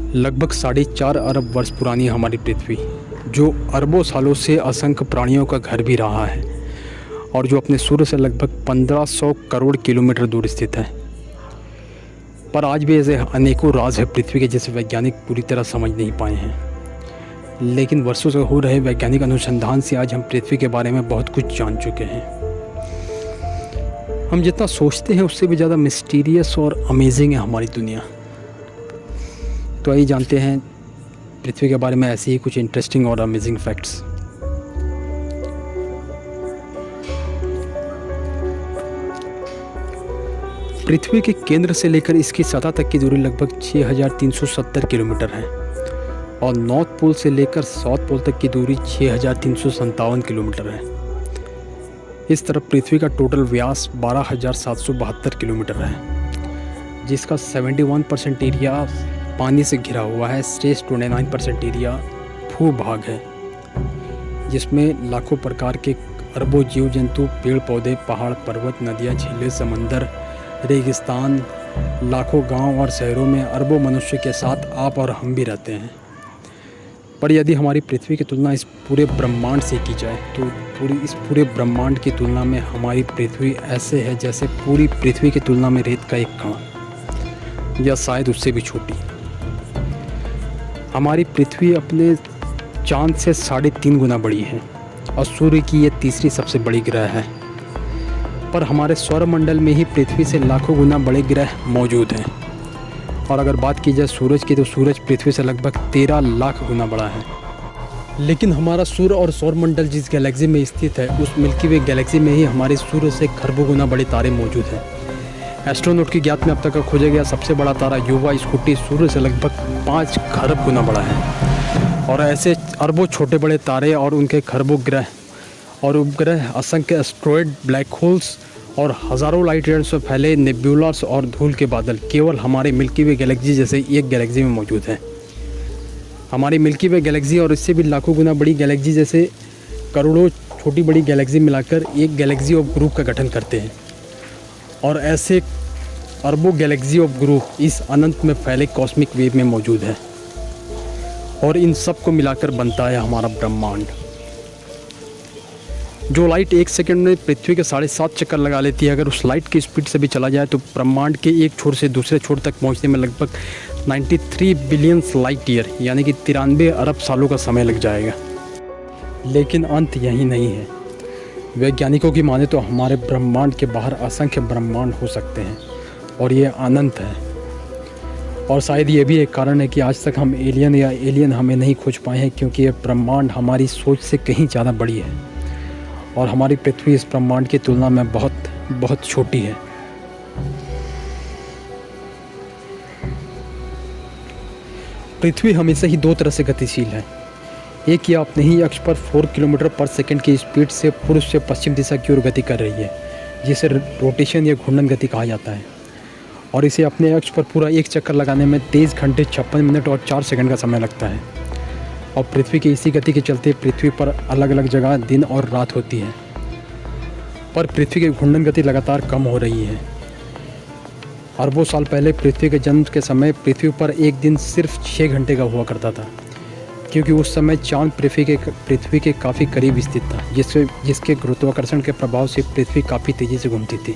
लगभग 4.5 अरब वर्ष पुरानी हमारी पृथ्वी, जो अरबों सालों से असंख्य प्राणियों का घर भी रहा है और जो अपने सूर्य से लगभग 1500 करोड़ किलोमीटर दूर स्थित है। पर आज भी ऐसे अनेकों राज है पृथ्वी के, जिसे वैज्ञानिक पूरी तरह समझ नहीं पाए हैं। लेकिन वर्षों से हो रहे वैज्ञानिक अनुसंधान से आज हम पृथ्वी के बारे में बहुत कुछ जान चुके हैं। हम जितना सोचते हैं उससे भी ज़्यादा मिस्टीरियस और अमेजिंग है हमारी दुनिया। तो आइए जानते हैं पृथ्वी के बारे में ऐसे ही कुछ इंटरेस्टिंग और अमेजिंग फैक्ट्स। पृथ्वी के केंद्र से लेकर इसकी सतह तक की दूरी लगभग 6370 किलोमीटर है और नॉर्थ पोल से लेकर साउथ पोल तक की दूरी 6357 किलोमीटर है। इस तरफ पृथ्वी का टोटल व्यास 12772 किलोमीटर है, जिसका 71% एरिया पानी से घिरा हुआ है। शेष 29% एरिया भूभाग है, जिसमें लाखों प्रकार के अरबों जीव जंतु, पेड़ पौधे, पहाड़, पर्वत, नदियाँ, झीलें, समंदर, रेगिस्तान, लाखों गांव और शहरों में अरबों मनुष्य के साथ आप और हम भी रहते हैं। पर यदि हमारी पृथ्वी की तुलना इस पूरे ब्रह्मांड से की जाए तो इस पूरे ब्रह्मांड की तुलना में हमारी पृथ्वी ऐसे है जैसे पूरी पृथ्वी की तुलना में रेत का एक कण, या शायद उससे भी छोटी। हमारी पृथ्वी अपने चाँद से 3.5 गुना बड़ी है और सूर्य की ये तीसरी सबसे बड़ी ग्रह है। पर हमारे सौरमंडल में ही पृथ्वी से लाखों गुना बड़े ग्रह मौजूद हैं। और अगर बात की जाए सूरज की, तो सूरज पृथ्वी से लगभग 13 लाख गुना बड़ा है। लेकिन हमारा सूर्य और सौरमंडल जिस गैलेक्सी में स्थित है, उस मिल्की वे गैलेक्सी में ही हमारे सूर्य से खरबों गुना बड़े तारे मौजूद हैं। एस्ट्रोनॉट की ज्ञात में अब तक का खोजा गया सबसे बड़ा तारा युवा स्कूटी सूर्य से लगभग 5 खरब गुना बड़ा है। और ऐसे अरबों छोटे बड़े तारे और उनके खरबों ग्रह और उपग्रह, असंख्य एस्ट्रॉयड, ब्लैक होल्स और हज़ारों लाइट ईयर्स में फैले नेब्यूलास और धूल के बादल केवल हमारे मिल्की वे गैलेक्सी जैसे एक गैलेक्सी में मौजूद हैं। हमारी मिल्की वे गैलेक्सी और इससे भी लाखों गुना बड़ी गैलेक्सी जैसे करोड़ों छोटी बड़ी गैलेक्सी मिलाकर एक गैलेक्सी ऑफ ग्रुप का गठन करते हैं। और ऐसे अरबों गैलेक्सी ऑफ ग्रुप इस अनंत में फैले कॉस्मिक वेव में मौजूद है और इन सब को मिलाकर बनता है हमारा ब्रह्मांड। जो लाइट 1 सेकंड में पृथ्वी के 7.5 चक्कर लगा लेती है, अगर उस लाइट की स्पीड से भी चला जाए तो ब्रह्मांड के एक छोर से दूसरे छोर तक पहुंचने में लगभग 93 बिलियन लाइट ईयर यानी कि 93 अरब सालों का समय लग जाएगा। लेकिन अंत यही नहीं है। वैज्ञानिकों की माने तो हमारे ब्रह्मांड के बाहर असंख्य ब्रह्मांड हो सकते हैं और ये अनंत है। और शायद ये भी एक कारण है कि आज तक हम एलियन हमें नहीं खोज पाए हैं, क्योंकि ये ब्रह्मांड हमारी सोच से कहीं ज़्यादा बड़ी है और हमारी पृथ्वी इस ब्रह्मांड की तुलना में बहुत बहुत छोटी है। पृथ्वी हमेशा ही 2 तरह से गतिशील है। एक, ये अपने ही अक्ष पर 4 किलोमीटर पर सेकंड की स्पीड से पूर्व से पश्चिम दिशा की ओर गति कर रही है, जिसे रोटेशन या घूर्णन गति कहा जाता है। और इसे अपने अक्ष पर पूरा एक चक्कर लगाने में 23 घंटे 56 मिनट और 4 सेकंड का समय लगता है। और पृथ्वी की इसी गति के चलते पृथ्वी पर अलग अलग जगह दिन और रात होती है। पर पृथ्वी की घूर्णन गति लगातार कम हो रही है। अरबों साल पहले पृथ्वी के जन्म के समय पृथ्वी पर एक दिन सिर्फ 6 घंटे का हुआ करता था, क्योंकि उस समय चाँद पृथ्वी के काफ़ी करीब स्थित था, जिसके गुरुत्वाकर्षण के प्रभाव से पृथ्वी काफ़ी तेज़ी से घूमती थी।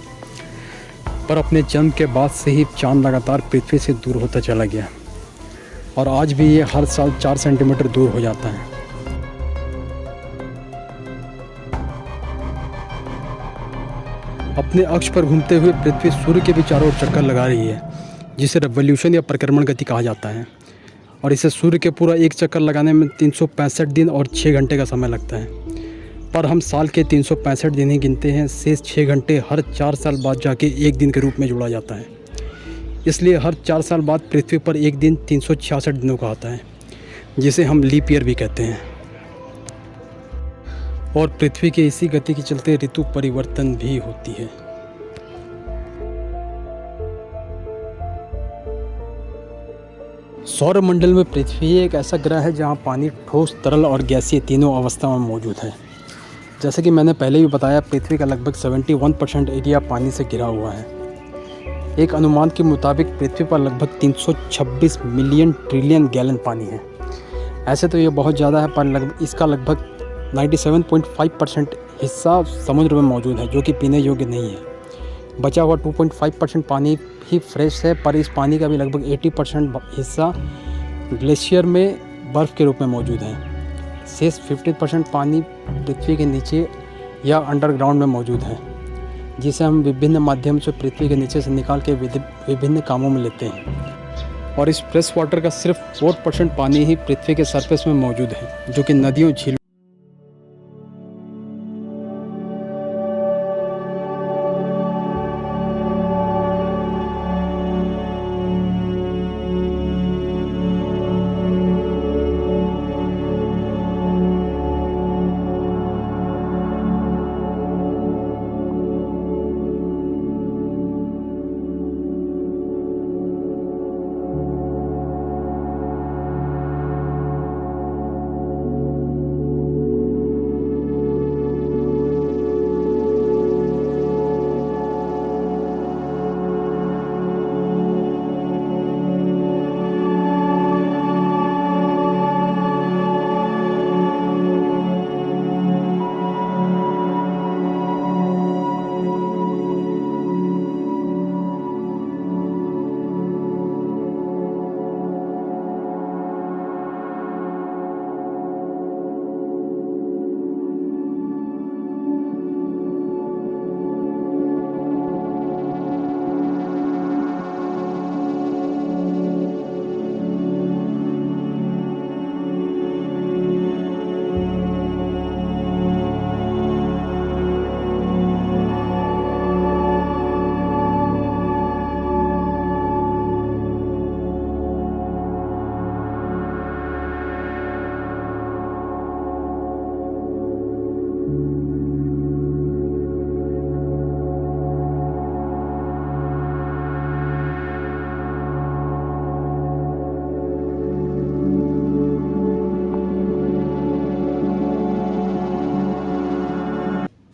पर अपने जन्म के बाद से ही चाँद लगातार पृथ्वी से दूर होता चला गया और आज भी ये हर साल 4 सेंटीमीटर दूर हो जाता है। अपने अक्ष पर घूमते हुए पृथ्वी सूर्य के भी चारों ओर चक्कर लगा रही है, जिसे रिवॉल्यूशन या परिक्रमण गति कहा जाता है। और इसे सूर्य के पूरा एक चक्कर लगाने में 365 दिन और 6 घंटे का समय लगता है। पर हम साल के 365 दिन ही गिनते हैं, शेष 6 घंटे हर 4 साल बाद जाके एक दिन के रूप में जोड़ा जाता है। इसलिए हर 4 साल बाद पृथ्वी पर एक दिन 366 दिनों का आता है, जिसे हम लीप ईयर भी कहते हैं। और पृथ्वी के इसी गति के चलते ऋतु परिवर्तन भी होती है। सौरमंडल में पृथ्वी एक ऐसा ग्रह है जहां पानी ठोस, तरल और गैसीय तीनों अवस्था में मौजूद है। जैसे कि मैंने पहले भी बताया, पृथ्वी का लगभग 71% एरिया पानी से घिरा हुआ है। एक अनुमान के मुताबिक पृथ्वी पर लगभग 326 मिलियन ट्रिलियन गैलन पानी है। ऐसे तो ये बहुत ज़्यादा है, पर इसका लगभग 97.5% हिस्सा समुद्र में मौजूद है, जो कि पीने योग्य नहीं है। बचा हुआ 2.5% पानी ही फ्रेश है, पर इस पानी का भी लगभग 80% हिस्सा ग्लेशियर में बर्फ़ के रूप में मौजूद है। शेष 50% पानी पृथ्वी के नीचे या अंडरग्राउंड में मौजूद है, जिसे हम विभिन्न माध्यम से पृथ्वी के नीचे से निकाल के विभिन्न कामों में लेते हैं। और इस फ्रेश वाटर का सिर्फ 4% पानी ही पृथ्वी के सरफेस में मौजूद है, जो कि नदियों, झीलों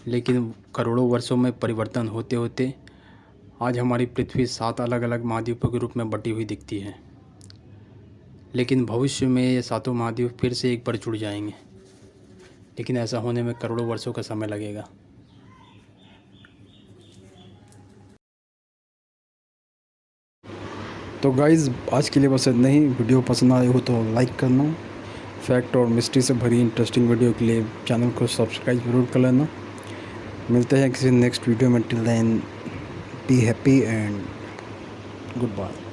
लेकिन करोड़ों वर्षों में परिवर्तन होते होते आज हमारी पृथ्वी 7 अलग अलग महाद्वीपों के रूप में बटी हुई दिखती है। लेकिन भविष्य में ये सातों महाद्वीप फिर से एक पर जुड़ जाएंगे, लेकिन ऐसा होने में करोड़ों वर्षों का समय लगेगा। तो गाइज़, आज के लिए बस इतना ही। वीडियो पसंद आए हो तो लाइक करना। फैक्ट और मिस्ट्री से भरी इंटरेस्टिंग वीडियो के लिए चैनल को सब्सक्राइब जरूर कर लेना। मिलते हैं किसी नेक्स्ट वीडियो में। Till then be happy and good bye.